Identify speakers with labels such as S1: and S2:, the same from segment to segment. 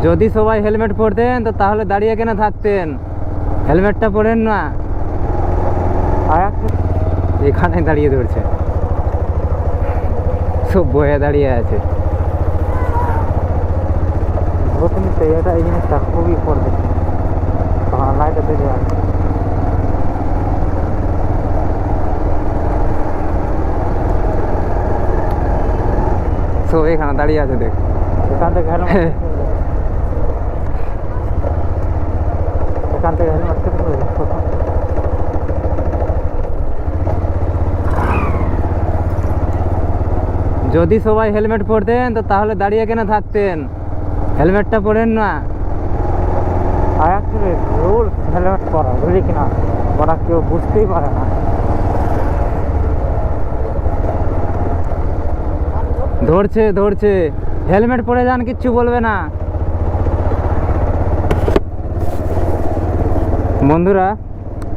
S1: যদি সবাই হেলমেট পরতেন তো তাহলে দাঁড়িয়ে কেন থাকতেন? হেলমেটটা পরেন না, এখানে দাঁড়িয়ে ধরছে, সব বয়ে দাঁড়িয়ে আছে।
S2: এটা এই জিনিসটা খুবই করবে, লাইটে দেখে আছে।
S1: সব এখানে দাঁড়িয়ে আছে, দেখ
S2: এখান থেকে হেলমেট এখান থেকে হেলমেট
S1: যদি সবাই হেলমেট পরতেন তো তাহলে দাঁড়িয়ে কেন থাকতেন? হেলমেটটা পরেন না।
S2: অ্যাকচুয়ালি রুলস হেলমেট পরা, বুঝলি কিনা, ওরা কেউ বুঝতেই পারে না।
S1: ধরছে ধরছে, হেলমেট পরে যান, কিচ্ছু বলবে না। বন্ধুরা,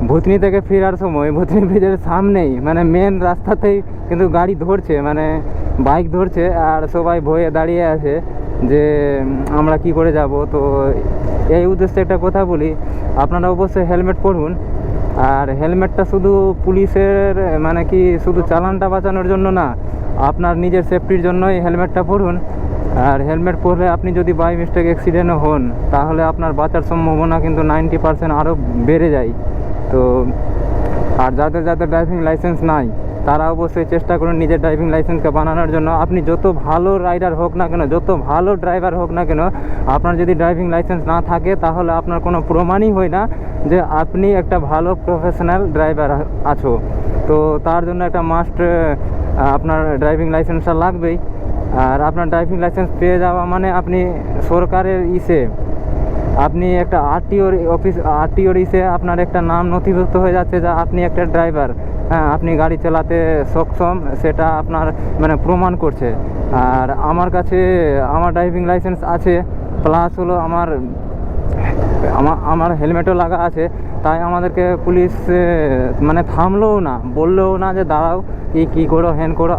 S1: ভূতনি থেকে ফেরার সময় ভূতনি ব্রিজের সামনেই মানে মেন রাস্তাতেই কিন্তু গাড়ি ধরছে, মানে বাইক ধরছে, আর সবাই ভয়ে দাঁড়িয়ে আছে যে আমরা কি করে যাব। তো এই উদ্দেশ্যে একটা কথা বলি, আপনারা অবশ্যই হেলমেট পরুন। আর হেলমেটটা শুধু পুলিশের মানে কি শুধু চালানটা বাঁচানোর জন্য না, আপনার নিজের সেফটির জন্যই হেলমেটটা পরুন। আর হেলমেট পরলে আপনি যদি বাই মিস্টেক অ্যাক্সিডেন্টও হন তাহলে আপনার বাঁচার সম্ভাবনা কিন্তু 90% আরও বেড়ে যায়। তো আর যাদের যাদের ড্রাইভিং লাইসেন্স নাই তারা অবশ্যই চেষ্টা করুন নিজের ড্রাইভিং লাইসেন্সকে বানানোর জন্য। আপনি যত ভালো রাইডার হোক না কেন, যত ভালো ড্রাইভার হোক না কেন, আপনার যদি ড্রাইভিং লাইসেন্স না থাকে তাহলে আপনার কোনো প্রমাণই হয় না যে আপনি একটা ভালো প্রফেশনাল ড্রাইভার আছো। তো তার জন্য একটা মাস্ট আপনার ড্রাইভিং লাইসেন্সটা লাগবেই। আর আপনার ড্রাইভিং লাইসেন্স পেয়ে যাওয়া মানে আপনি সরকারের আপনি একটা আরটিওর আপনার একটা নাম নথিভুক্ত হয়ে যাচ্ছে যে আপনি একটা ড্রাইভার, হ্যাঁ আপনি গাড়ি চালাতে সক্ষম, সেটা আপনার মানে প্রমাণ করছে। আর আমার কাছে আমার ড্রাইভিং লাইসেন্স আছে, প্লাস হলো আমার হেলমেটও লাগা আছে। তাই আমাদেরকে পুলিশ মানে থামলোও না, বললেও না যে দাঁড়াও কী করো হ্যান করো।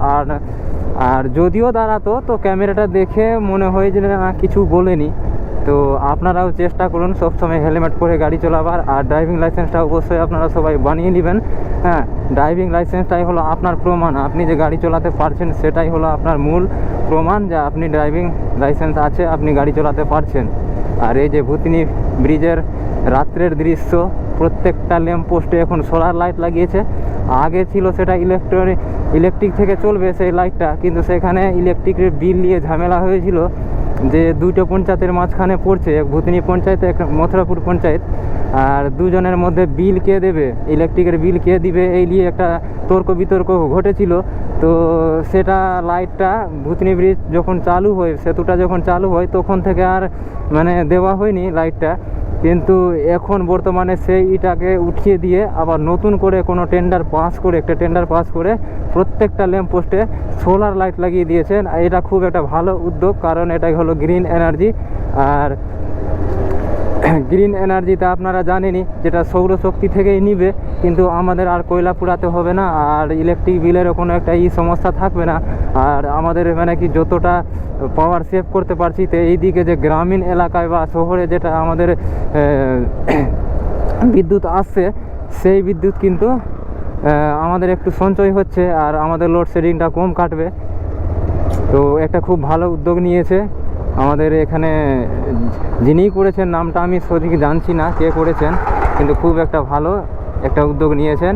S1: আর যদিও দাঁড়াতো তো ক্যামেরাটা দেখে মনে হয় যে না কিছু বলেনি। তো আপনারাও চেষ্টা করুন সবসময় হেলমেট পরে গাড়ি চালাবার। আর ড্রাইভিং লাইসেন্সটা অবশ্যই আপনারা সবাই বানিয়ে নেবেন। হ্যাঁ, ড্রাইভিং লাইসেন্সটাই হলো আপনার প্রমাণ, আপনি যে গাড়ি চালাতে পারছেন সেটাই হলো আপনার মূল প্রমাণ যে আপনি ড্রাইভিং লাইসেন্স আছে, আপনি গাড়ি চালাতে পারছেন। আর এই যে ভূতনি ব্রিজের রাত্রের দৃশ্য, প্রত্যেকটা ল্যাম্প পোস্টে এখন সোলার লাইট লাগিয়েছে। আগে ছিল সেটা ইলেকট্রিক থেকে চলবে সেই লাইটটা, কিন্তু সেখানে ইলেকট্রিকের বিল নিয়ে ঝামেলা হয়েছিল যে দুটো পঞ্চায়েতের মাঝখানে পড়ছে, এক ভূতনি পঞ্চায়েত, এক মথুরাপুর পঞ্চায়েত। আর দুজনের মধ্যে বিল কে দেবে, ইলেকট্রিকের বিল কে দিবে, এই নিয়ে একটা তর্ক বিতর্ক ঘটেছিল। তো সেটা লাইটটা ভূতনি ব্রিজ যখন চালু হয়, সেতুটা যখন চালু হয় তখন থেকে আর মানে দেওয়া হয়নি লাইটটা। কিন্তু এখন বর্তমানে সেইটাকে উঠিয়ে দিয়ে আবার নতুন করে কোনো একটা টেন্ডার পাস করে প্রত্যেকটা ল্যাম্প পোস্টে সোলার লাইট লাগিয়ে দিয়েছেন। এটা খুব একটা ভালো উদ্যোগ, কারণ এটাই হলো গ্রিন এনার্জি। আর গ্রিন এনার্জিটা আপনারা জানেনই, যেটা সৌরশক্তি থেকেই নিবে, কিন্তু আমাদের আর কয়লা পোড়াতে হবে না, আর ইলেকট্রিক বিলেরও কোনো একটা সমস্যা থাকবে না। আর আমাদের মানে কি যতটা পাওয়ার সেভ করতে পারছি, তো এইদিকে যে গ্রামীণ এলাকায় বা শহরে যেটা আমাদের বিদ্যুৎ আসছে, সেই বিদ্যুৎ কিন্তু আমাদের একটু সঞ্চয় হচ্ছে, আর আমাদের লোডশেডিংটা কম কাটবে। তো একটা খুব ভালো উদ্যোগ নিয়েছে আমাদের এখানে যিনি করেছেন, নামটা আমি সঠিক জানছি না কে করেছেন, কিন্তু খুব একটা ভালো একটা উদ্যোগ নিয়েছেন।